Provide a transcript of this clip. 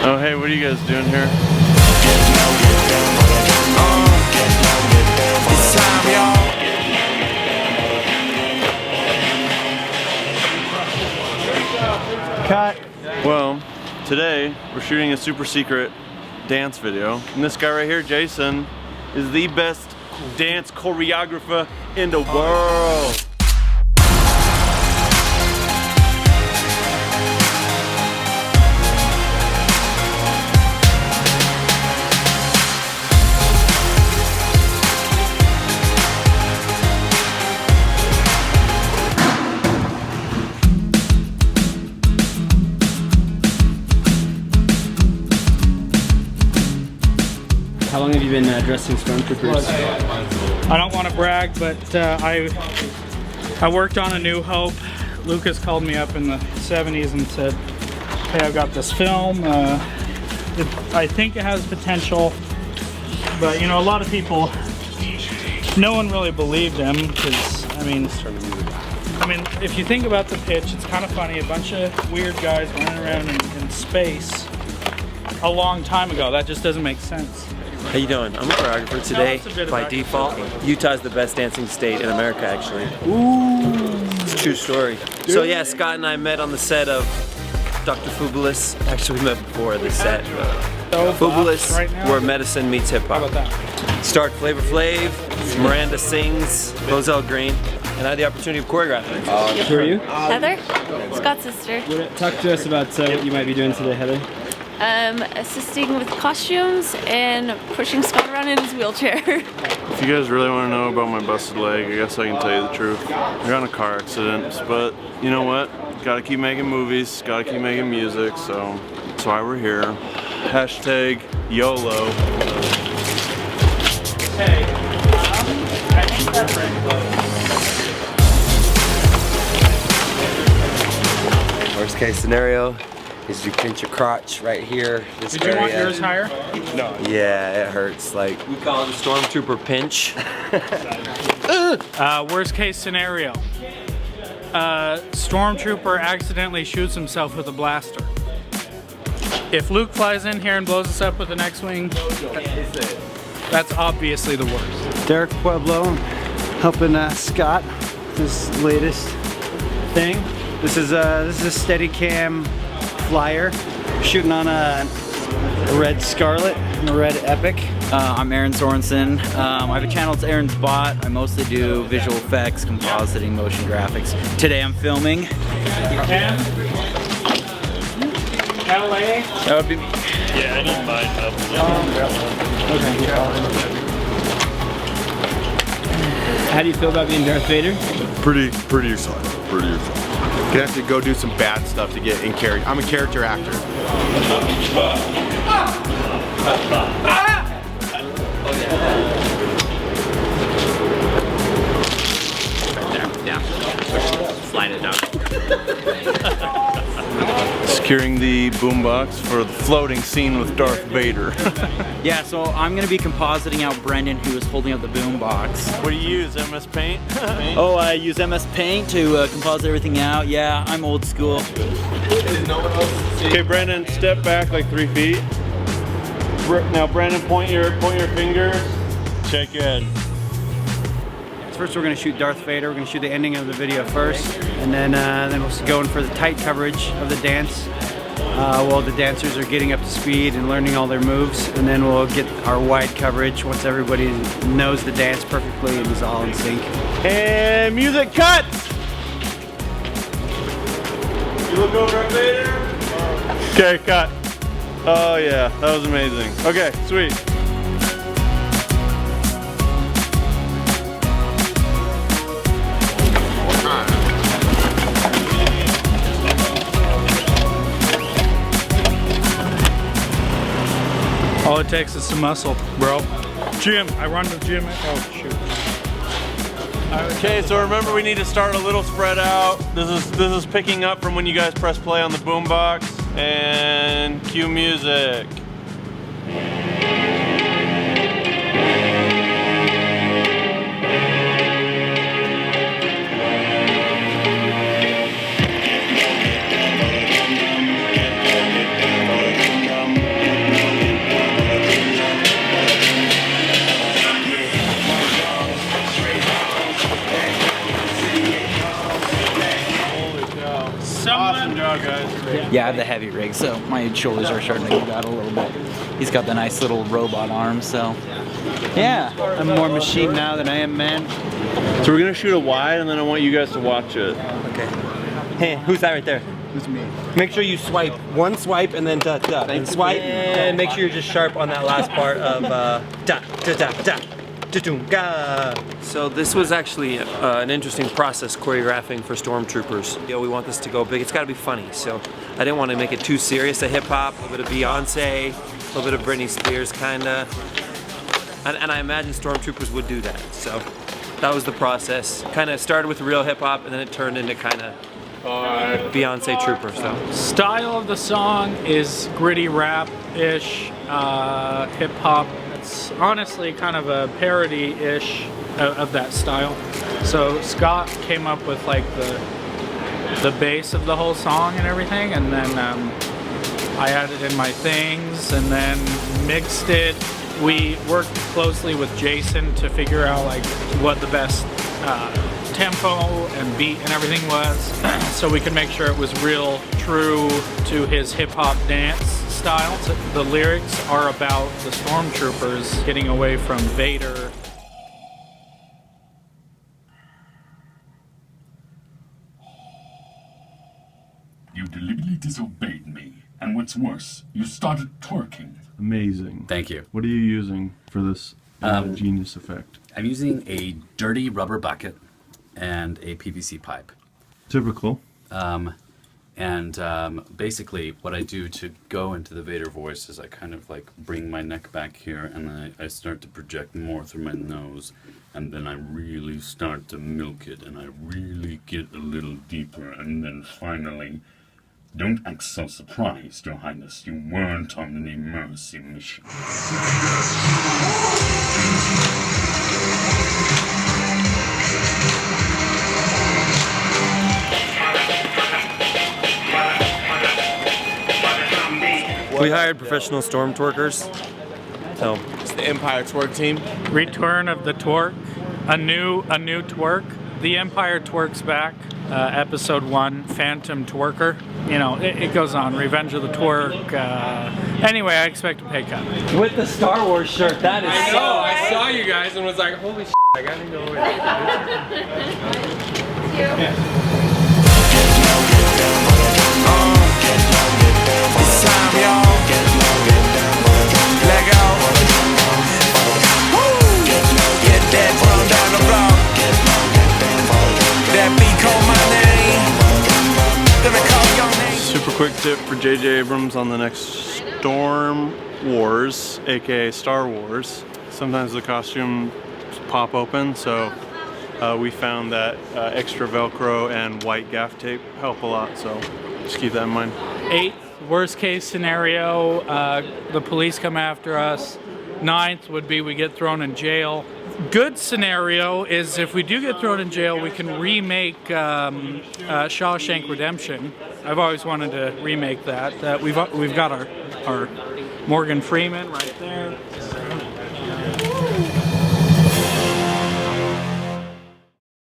Oh hey, what are you guys doing here? It's time, y'all. Cut. Well, today we're shooting a super secret dance video. And this guy right here, Jason, is the best dance choreographer in the world. How long have you been dressing Stormtroopers? I don't want to brag, but I worked on A New Hope. Lucas called me up in the 70s and said, hey, I've got this film. I think it has potential, but you know, a lot of people, no one really believed him because, I mean, if you think about the pitch, it's kind of funny. A bunch of weird guys running around in space a long time ago. That just doesn't make sense. How you doing? I'm a choreographer today. By default, Utah's the best dancing state in America, actually. Ooh. It's a true story. So yeah, Scott and I met on the set of Dr. Fubulis. Actually, we met before the set. Fubulis, where medicine meets hip hop. How about that? Starred Flavor Flav, Miranda sings, Roselle Green, and I had the opportunity of choreographing. Who are you? Heather, Scott's sister. Talk to us about what you might be doing today, Heather. Assisting with costumes and pushing Scott around in his wheelchair. If you guys really want to know about my busted leg, I guess I can tell you the truth. I got in a car accident, but you know what? Gotta keep making movies, gotta keep making music, so that's why we're here. Hashtag YOLO. Hey, I think that's very close. Worst case scenario is you pinch your crotch right here. Did you want yours higher? No. Yeah, it hurts. Like, we call it the Stormtrooper pinch. Worst case scenario. Stormtrooper accidentally shoots himself with a blaster. If Luke flies in here and blows us up with an X-Wing, that's obviously the worst. Derek Pueblo, helping Scott with his latest thing. This is a Steadicam flyer, shooting on a red Scarlett and a red Epic. I'm Aaron Sorenson. I have a channel, it's Aaron's Bot. I mostly do visual effects, compositing, motion graphics. Today I'm filming. LA? That would be me. Yeah, I need mine up. How do you feel about being Darth Vader? Pretty excited. Gonna have to go do some bad stuff to get in character. I'm a character actor. Yeah. Slide it down. Securing the boombox for the floating scene with Darth Vader. Yeah, so I'm gonna be compositing out Brenden, who is holding up the boom box. What do you use, MS Paint? Oh, I use MS Paint to composite everything out. Yeah, I'm old school. Okay, Brenden, step back like 3 feet. Now, Brenden, point your fingers. Shake your head. First we're going to shoot Darth Vader. We're going to shoot the ending of the video first, and then we'll go in for the tight coverage of the dance while the dancers are getting up to speed and learning all their moves, and then we'll get our wide coverage once everybody knows the dance perfectly and is all in sync. And music cut! You look over at Vader. Okay, cut. Oh yeah, that was amazing. Okay, sweet. All it takes is some muscle, bro. Gym. I run the gym. Oh shoot. Okay, so remember we need to start a little spread out. This is picking up from when you guys press play on the boombox, and cue music. Good job, guys. Yeah, I have the heavy rig, so my shoulders are starting to give out a little bit. He's got the nice little robot arm, so yeah. I'm more machine now than I am man. So we're gonna shoot a wide, and then I want you guys to watch it. Okay. Hey, who's that right there? Who's me? Make sure you swipe. One swipe and then da da. And swipe and make sure you're just sharp on that last part of da da da da. So this was actually an interesting process choreographing for Stormtroopers. You know, we want this to go big. It's got to be funny. So I didn't want to make it too serious. A hip hop, a bit of Beyonce, a little bit of Britney Spears, kinda. And I imagine Stormtroopers would do that. So that was the process. Kind of started with real hip hop, and then it turned into kind of Beyonce Trooper. So Style of the song is gritty rap-ish, hip hop. It's honestly kind of a parody-ish of that style. So Scott came up with like the base of the whole song and everything, and then I added in my things and then mixed it. We worked closely with Jason to figure out like what the best tempo and beat and everything was, so we could make sure it was real true to his hip-hop dance style. So the lyrics are about the Stormtroopers getting away from Vader. You deliberately disobeyed me, and what's worse, you started twerking. Amazing. Thank you. What are you using for this genius effect? I'm using a dirty rubber bucket and a PVC pipe. Typical. Basically what I do to go into the Vader voice is I kind of like bring my neck back here, and then I start to project more through my nose, and then I really start to milk it, and I really get a little deeper, and then finally, don't act so surprised, Your Highness. You weren't on any mercy mission. we hired professional storm twerkers. So It's the Empire Twerk team. Return of the Twerk, a new twerk. The Empire twerks back. Episode 1, Phantom Twerker. You know, it goes on. Revenge of the Twerk. Anyway, I expect a pay cut. with the Star Wars shirt, that is so. I saw you guys and was like, holy shit, I gotta go with It's time, y'all. Let go. Woo! Get that drum down the block. That beat call my name. Gonna call your name. Super quick tip for J.J. Abrams on the next Storm Wars, aka Star Wars. Sometimes the costumes pop open, so we found that extra Velcro and white gaff tape help a lot, so just keep that in mind. 8th, worst case scenario, the police come after us. 9th would be we get thrown in jail. Good scenario is if we do get thrown in jail, we can remake Shawshank Redemption. I've always wanted to remake that. We've got our Morgan Freeman right there.